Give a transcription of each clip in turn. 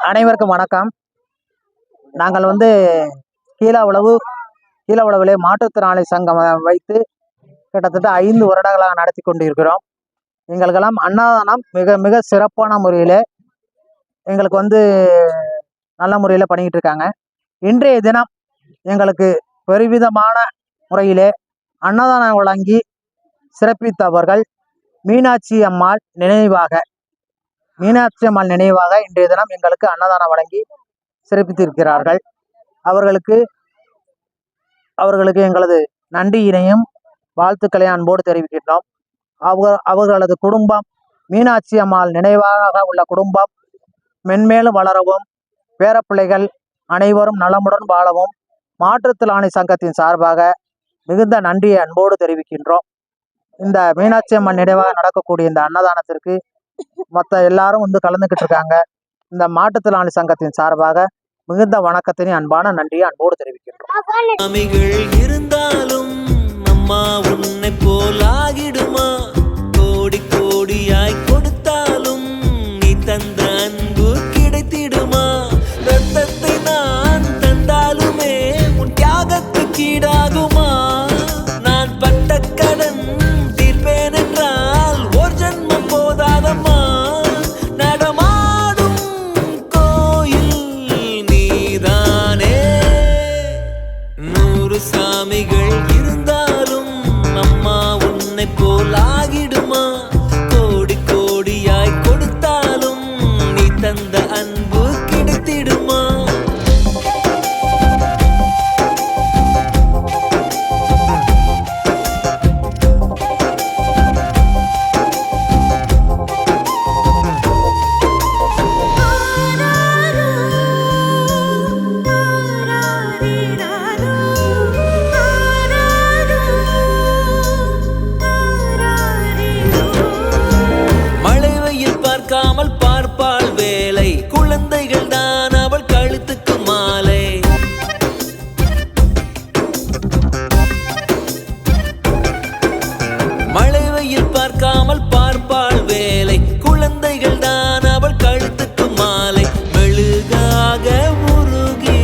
அனைவருக்கும் வணக்கம். நாங்கள் கீழவளவிலே மாற்றுத்திறனாளி சங்கம் வைத்து கிட்டத்தட்ட 5 வருடங்களாக நடத்தி கொண்டிருக்கிறோம். எங்களுக்கெல்லாம் அன்னதானம் மிக மிக சிறப்பான முறையில் எங்களுக்கு நல்ல முறையில் பண்ணிக்கிட்டு இருக்காங்க. இன்றைய தினம் எங்களுக்கு பெருவிதமான முறையிலே அன்னதானம் வழங்கி சிறப்பித்தவர்கள் மீனாட்சி அம்மாள் நினைவாக இன்றைய தினம் எங்களுக்கு அன்னதானம் வழங்கி சிறப்பித்திருக்கிறார்கள். அவர்களுக்கு எங்களது நன்றியினையும் வாழ்த்துக்களையும் அன்போடு தெரிவிக்கின்றோம். அவர்களது குடும்பம், மீனாட்சி அம்மாள் நினைவாக உள்ள குடும்பம் மென்மேலும் வளரவும், பேரப்பிள்ளைகள் அனைவரும் நலமுடன் வாழவும் மாற்றுத்திறனாளி சங்கத்தின் சார்பாக மிகுந்த நன்றியை அன்போடு தெரிவிக்கின்றோம். இந்த மீனாட்சி அம்மன் நினைவாக நடக்கக்கூடிய இந்த அன்னதானத்திற்கு மற்ற எல்லாரும் கலந்துக்கிட்டு இருக்காங்க. இந்த மாற்றுத்திறனாளி சங்கத்தின் சார்பாக மிகுந்த வணக்கத்தினை அன்பான நன்றியை அன்போடு தெரிவிக்கின்றோம். இருந்தாலும் அம்மா உன்னை போலாகிடுமா, கோடி கோடியாய் கொடுத்தாலும் நீ தந்த அன்பு கிடைத்திடுமா, ரத்தத்தை நான் தந்தாலுமே உன் தியாகத்துக்கு ஈடாகுமா, நான் பட்ட கடன் தீர்ப்பேன் என்றால் ஒரு ஜன்மம் போதாதம்மா, நடமாடும் கோயில் நீதானே, 100 சாமிகள் இருந்தாலும் அம்மா உன்னை போலாகிடுமா, கோடி கோடியாய் கொடுத்தாலும் நீ தந்த அன்பு கிடைத்திடுமா. பார்க்காமல் பார்ப்பாள் வேலை, குழந்தைகள் தான் அவள் கழுத்துக்கு மாலை, மழை வெயில் பார்க்காமல் பார்ப்பாள் வேலை, குழந்தைகள் தான் அவள் கழுத்துக்கு மாலை, மெழுகாக உருகி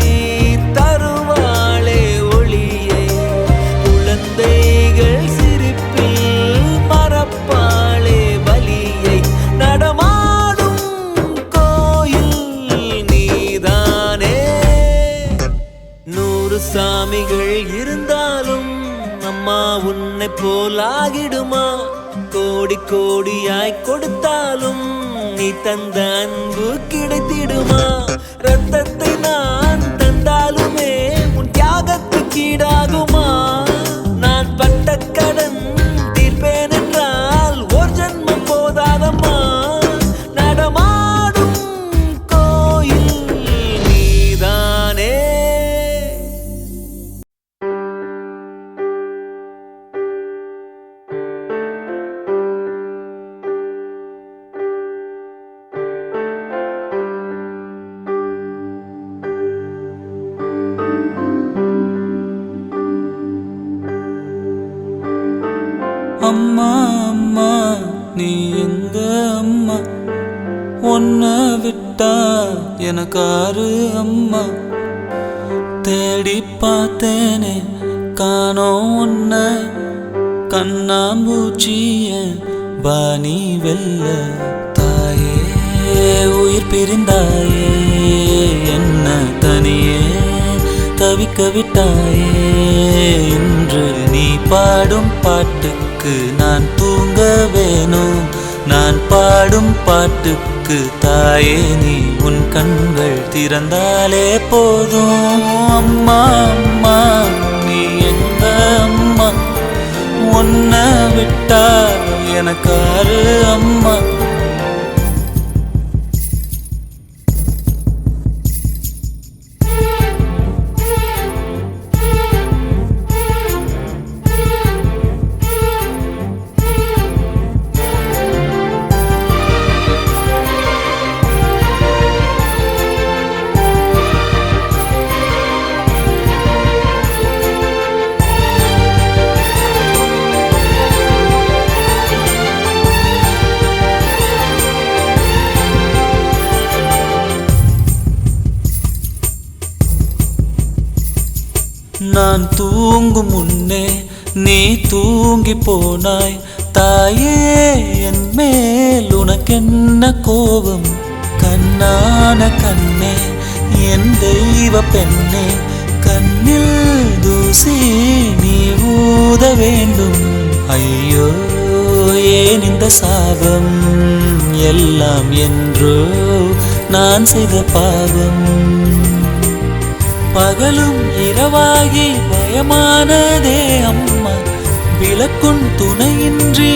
தருவாளே ஒளியை, குழந்தைகள் சிரிப்பில் மறப்பாளே வலியை, நடமாடும் கோயில் நீதானே, 100 சாமிகள் இருந்தாலும் அம்மா உன்னை போலாகிடுமா, கோடி கோடியாய் கொடுத்தாலும் நீ தந்த அன்பு கிடைத்திடுமா, ரத்தத்தை நான் தந்தாலுமே உன் தியாகத்துக்கு ஈடாகுமா, நான் பட்ட கடன் தீர்ப்பேன் என்றால் ஒரு ஜன்மம் போதாதம்மா, நடமாடும் கோயில் நீதானே. அம்மா அம்மா நீ எங்க அம்மா, உன்னை விட்டா எனக்காரு அம்மா, தேடி பார்த்தேனே காணோம் உன்னை, கண்ணாம்பூச்சிய பாணி வெல்ல, தாயே உயிர் பிரிந்தாயே என்ன தனியே தவிக்க விட்டாயே, இன்று நீ பாடும் பாட்டுக்கு நான் தூங்க வேணும், நான் பாடும் பாட்டுக்கு தாயே நீ உன் கண்கள் திறந்தாலே போதும். அம்மா அம்மா நீ எங்க அம்மா, உன்னை விட்டா எனக்காரு அம்மா. நான் தூங்கும் முன்னே நீ தூங்கி போனாய் தாயே, என் மேல் உனக்கென்ன கோபம்? கண்ணான கண்ணே, என் தெய்வ பெண்ணே, கண்ணில் தூசி நீ ஊத வேண்டும். ஐயோ ஏன் இந்த சாபம் எல்லாம் என்றோ நான் செய்த பாவம். பகலும் இரவாகி பயமானதே அம்மா, விளக்குன் துணையின்றி